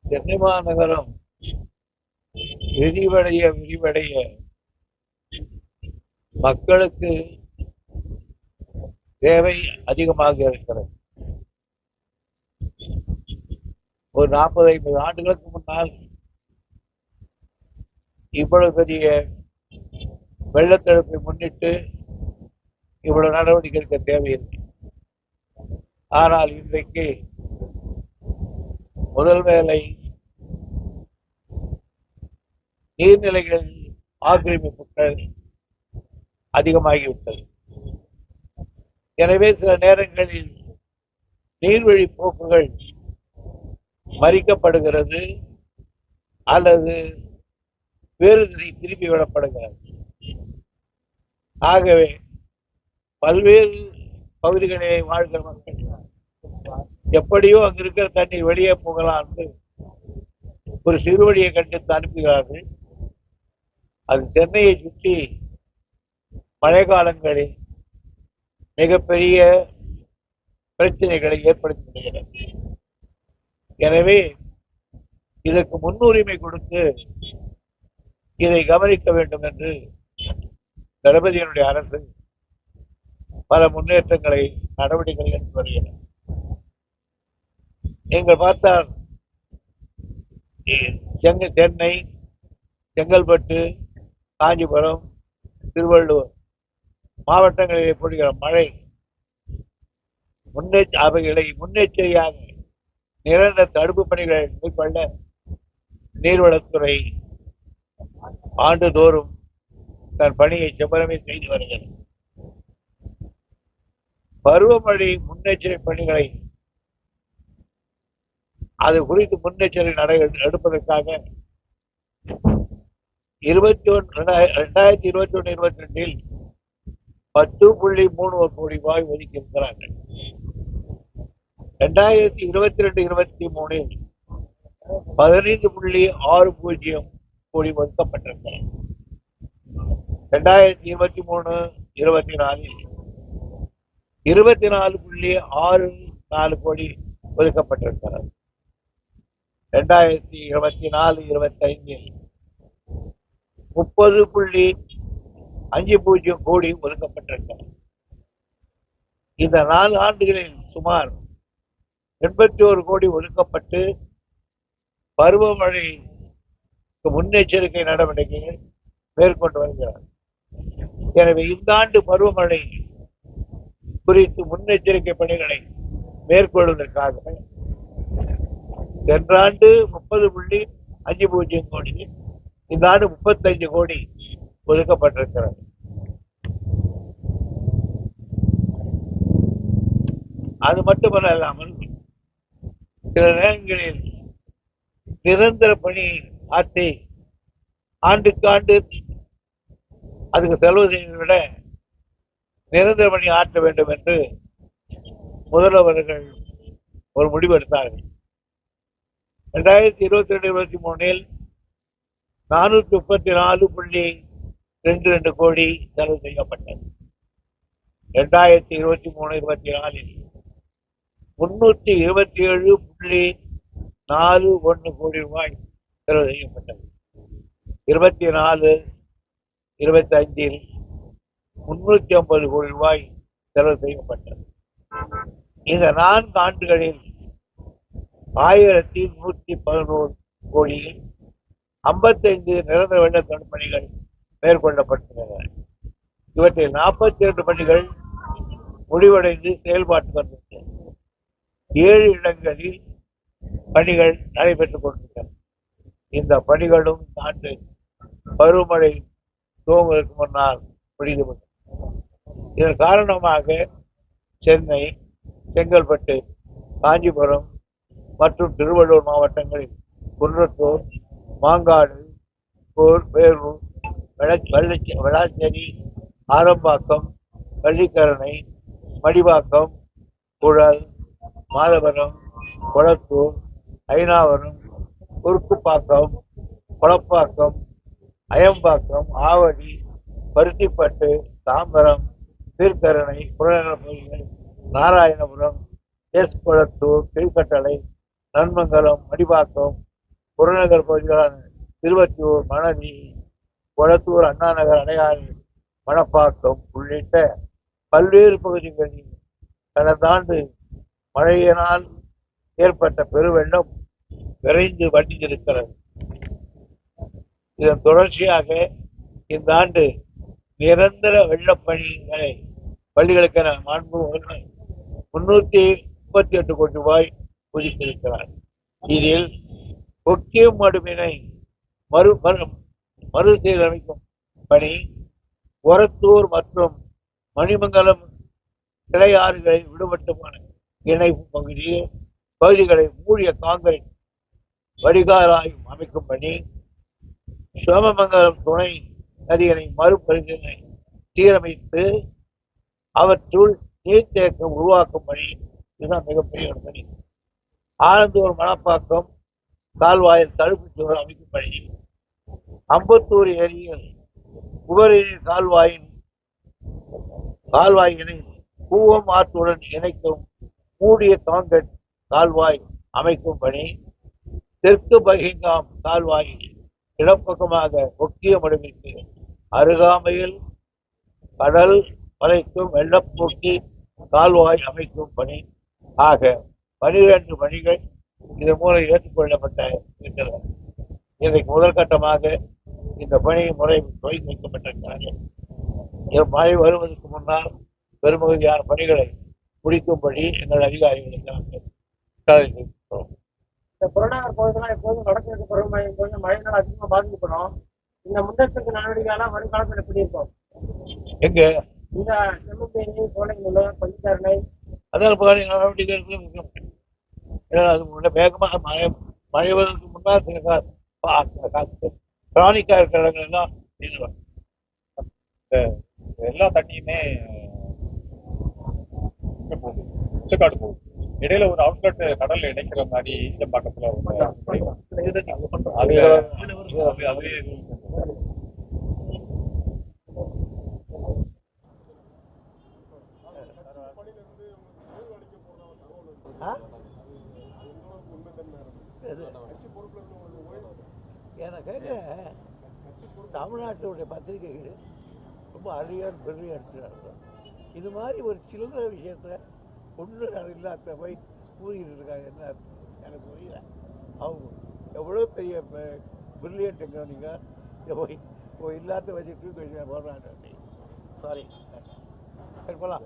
சென்னை மாநகரம் விரிவடைய மக்களுக்கு தேவை அதிகமாக இருக்கிறது. ஒரு 40-50 ஆண்டுகளுக்கு முன்னால் இவ்வளவு பெரிய வெள்ளத்தடுப்பை முன்னிட்டு இவ்வளவு நடவடிக்கை எடுக்க தேவையில்லை. ஆனால் இன்றைக்கு முதல் வேலை நீர்நிலைகள் ஆக்கிரமிப்புகள் அதிகமாகிவிட்டது. எனவே சில நேரங்களில் நீர்வழி போக்குகள் மறிக்கப்படுகிறது அல்லது வேறு திருப்பி விடப்படுகிறது. ஆகவே பல்வேறு பகுதிகளிலே வாழ்கிற மக்கள் எப்படியோ அங்கு இருக்கிற தண்ணீர் வெளியே போகலாம் என்று ஒரு சிறு வழியை கண்டித்து அனுப்புகிறார்கள். அது சென்னையை சுற்றி மழை காலங்களில் மிகப்பெரிய பிரச்சனைகளை ஏற்படுத்தி வருகிறது. எனவே இதற்கு முன்னுரிமை கொடுத்து இதை கவனிக்க வேண்டும் என்று தளபதியினுடைய அரசு பல முன்னேற்றங்களை நடவடிக்கைகளை எடுத்து வருகிறது. நீங்கள் பார்த்தால் சென்னை, செங்கல்பட்டு, காஞ்சிபுரம், திருவள்ளூர் மாவட்டங்களிலே பொழிகிற மழை அவைகளை முன்னெச்சரிக்கையாக நிரந்தர தடுப்பு பணிகளை மேற்கொள்ள நீர்வளத்துறை ஆண்டுதோறும் தன் பணியை செவ்வரமே செய்து வருகிறது. பருவமழை முன்னெச்சரிக்கை பணிகளை அது குறித்து முன்னெச்சரிக்கை எடுப்பதற்காக 2021-22 10.31 கோடி ரூபாய் ஒதுக்கி இருக்கிறார்கள். 2022-23 15.60 கோடி ஒதுக்கப்பட்டிருக்கிறது. 2023-24 24.64 கோடி ஒதுக்கப்பட்டிருக்கிறது. 2024-25 30.50 கோடி ஒதுக்கப்பட்டிருக்கிறது. இந்த 4 ஆண்டுகளில் சுமார் 81 கோடி ஒதுக்கப்பட்டு பருவமழை முன்னெச்சரிக்கை நடவடிக்கைகள் மேற்கொண்டு வருகிறார். எனவே இந்த ஆண்டு பருவமழை குறித்து முன்னெச்சரிக்கை பணிகளை மேற்கொள்வதற்காக சென்ற ஆண்டு 30.50 கோடி, இந்த ஆண்டு 35 கோடி ஒதுக்கப்பட்டிருக்கிறது. அது மட்டுமல்லாமல் சில நேரங்களில் நிரந்தர பணி ஆற்றி ஆண்டுக்கு ஆண்டு அதுக்கு செலவு செய்வதை விட நிரந்தர பணி ஆற்ற வேண்டும் என்று முதல்வர்கள் ஒரு முடிவு எடுத்தார்கள். 2022-23 434.22 கோடி செலவு செய்யப்பட்டது. 2023-24 327.41 கோடி ரூபாய் செலவு செய்யப்பட்டது. 24-25 350 கோடி ரூபாய் செலவு செய்யப்பட்டது. இந்த 4 ஆண்டுகளில் 1111 கோடியில் 55 நிரந்தர வெள்ள தடுப்பு பணிகள் மேற்கொள்ளப்பட்டுள்ளன. இவற்றில் 42 பணிகள் முடிவடைந்து செயல்பாட்டு வந்திருக்கிறது. 7 இடங்களில் பணிகள் நடைபெற்றுக் கொண்டிருக்கின்றன. இந்த பணிகளும் ஆண்டு பருவமழை துவங்குவதற்கு முன்னால் முடிந்துவிட்டது. இதன் காரணமாக சென்னை, செங்கல்பட்டு, காஞ்சிபுரம் மற்றும் திருவள்ளூர் மாவட்டங்களில் குன்றத்தூர், மாங்காடு, வேலூர், வெளாச்சேரி, ஆரம்பாக்கம், பள்ளிக்கரணை, மடிவாக்கம், குழல், மாதவரம், கொளத்தூர், ஐனாவரம், குறுக்குப்பாக்கம், கொளப்பாக்கம், அயம்பாக்கம், ஆவடி, பருத்திப்பட்டு, தாம்பரம், தீர்க்கரணை, புறநகர், நாராயணபுரம், எஸ். கொளத்தூர், கீழ்கட்டளை, நன்மங்கலம், மடிவாக்கம், புறநகர் பகுதிகளான திருவற்றூர், மணலி, கொளத்தூர், அண்ணாநகர், அடையாறு, மணப்பாக்கம் உள்ளிட்ட பல்வேறு பகுதிகளில் கடந்த ஆண்டு மழையினால் ஏற்பட்ட பெருவெள்ளம் விரைந்து வடிந்திருக்கிறது. இதன் தொடர்ச்சியாக இந்த ஆண்டு நிரந்தர வெள்ளப்பணிகளை பள்ளிகளுக்கென மாண்பு 338 கோடி ரூபாய் ஒதுக்கியிருக்கிறார். இதில் கொக்கியம் மடுவினை மறுசீரமைக்கும் பணி, ஒரத்தூர் மற்றும் மணிமங்கலம் கிளையாறுகளை விடுபட்டுமான இணைப்பு பகுதிகளை மூடிய காங்கிரீட் வடிகாலாயும் அமைக்கும் பணி, சோமமங்கலம் துணை நதியினை மறுபரிசீலனை சீரமைத்து அவற்றுள் நீர்த்தேக்கம் உருவாக்கும் பணி, இதுதான் மிகப்பெரிய ஒரு பணி. ஆலந்தூர் மணப்பாக்கம் கால்வாயில் தடுப்பு சுவர் அமைக்கும் பணி, அம்பத்தூர் ஏரியில் உபரிநீர் கால்வாயினை கூவம் ஆற்றுடன் இணைக்கும் மூடிய காங்கிரீட் கால்வாய் அமைக்கும் பணி, தெற்கு பகிங்காம் கால்வாயில் இடப்பக்கமாக கொக்கிய மடுவிற்கு அருகாமையில் கடல் வரைக்கும் வெள்ளப்போக்கி கால்வாய் அமைக்கும் பணி ஆக 12 பணிகள் இதன் மூலம் ஏற்றுக்கொள்ளப்பட்ட இருக்கிறது. இன்றைக்கு முதல் கட்டமாக இந்த பணி முறை துவங்கி வைக்கப்பட்டிருக்கிறார்கள். மழை வருவதற்கு முன்னால் பெரும்பகுதியான பணிகளை முடிக்கும்படி எங்கள் அதிகாரிகளுக்கு இந்த புறநகர் பகுதியெல்லாம் எப்போதும் வடகிழக்கு பருவமழை போது மழையினால் அதிகமாக பாதிக்கப்படும். இந்த முன்னெச்சரிக்கை நடவடிக்கைகளாம் வருங்காலத்தில் எப்படி இருக்கும்? எங்க இந்த செம்மப்பேரி, சோலைநல்லூர், பள்ளிக்கரணை அதான் நடவடிக்கை இருக்கும். அது வேகமாக மழை வருவதற்கு முன்னால் கிரானிக்கா இருக்கிற இடங்கள் எல்லாம் எல்லா தண்ணியுமே உச்சக்காடு போகுது. இடையில ஒரு அவுட்லெட் கடல்ல இணைக்கிற மாதிரி இந்த பக்கத்துல அதுவே கேட்க தமிழ்நாட்டுடைய பத்திரிகைகள் ரொம்ப அறியான் பெரிய எடுத்துருக்காங்க. இது மாதிரி ஒரு சில்லற விஷயத்த ஒன்று இல்லாத போய் கூறிக்கிட்டு இருக்காங்க. என்ன எனக்கு புரியல. அவங்க எவ்வளோ பெரிய பிரில்லியன்ட்டுங்க நீங்கள் போய் இல்லாத வச்சு தூக்கி வச்சு போடுறாங்க. சாரி, சரி போகலாம்.